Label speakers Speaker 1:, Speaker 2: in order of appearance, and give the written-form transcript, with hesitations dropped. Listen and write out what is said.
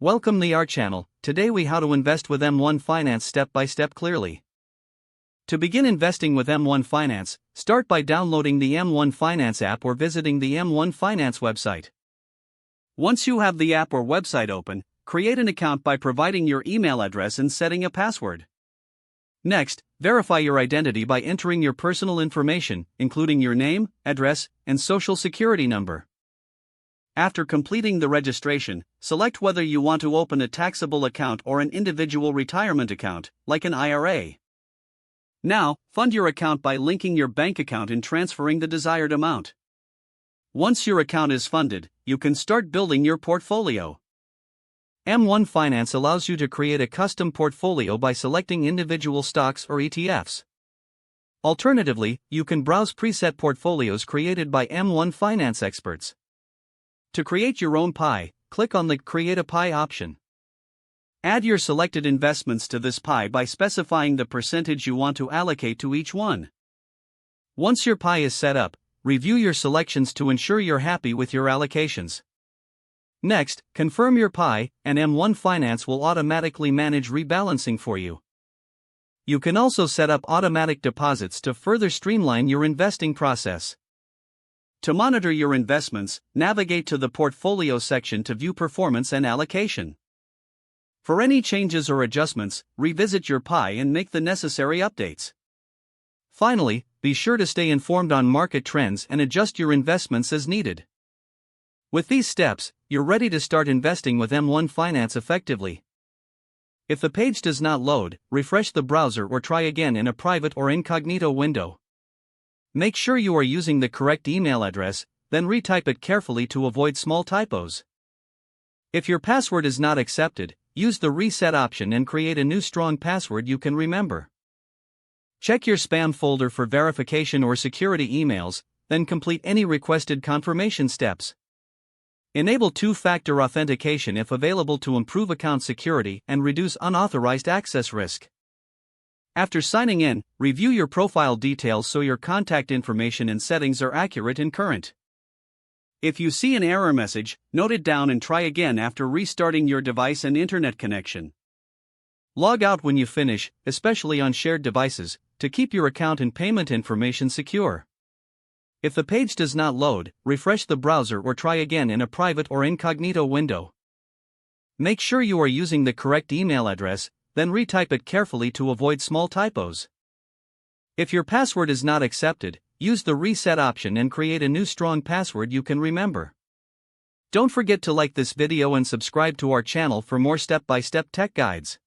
Speaker 1: Welcome to our channel. Today we how to invest with M1 Finance step by step clearly. To begin investing with M1 Finance, start by downloading the M1 Finance app or visiting the M1 Finance website. Once you have the app or website open, create an account by providing your email address and setting a password. Next, verify your identity by entering your personal information, including your name, address, and social security number. After completing the registration, select whether you want to open a taxable account or an individual retirement account, like an IRA. Now, fund your account by linking your bank account and transferring the desired amount. Once your account is funded, you can start building your portfolio. M1 Finance allows you to create a custom portfolio by selecting individual stocks or ETFs. Alternatively, you can browse preset portfolios created by M1 Finance experts. To create your own pie, click on the Create a Pie option. Add your selected investments to this pie by specifying the percentage you want to allocate to each one. Once your pie is set up, review your selections to ensure you're happy with your allocations. Next, confirm your pie, and M1 Finance will automatically manage rebalancing for you. You can also set up automatic deposits to further streamline your investing process. To monitor your investments, navigate to the Portfolio section to view performance and allocation. For any changes or adjustments, revisit your pie and make the necessary updates. Finally, be sure to stay informed on market trends and adjust your investments as needed. With these steps, you're ready to start investing with M1 Finance effectively. If the page does not load, refresh the browser or try again in a private or incognito window. Make sure you are using the correct email address, then retype it carefully to avoid small typos. If your password is not accepted, use the reset option and create a new strong password you can remember. Check your spam folder for verification or security emails, then complete any requested confirmation steps. Enable two-factor authentication if available to improve account security and reduce unauthorized access risk. After signing in, review your profile details so your contact information and settings are accurate and current. If you see an error message, note it down and try again after restarting your device and internet connection. Log out when you finish, especially on shared devices, to keep your account and payment information secure. If the page does not load, refresh the browser or try again in a private or incognito window. Make sure you are using the correct email address, then retype it carefully to avoid small typos. If your password is not accepted, use the reset option and create a new strong password you can remember. Don't forget to like this video and subscribe to our channel for more step-by-step tech guides.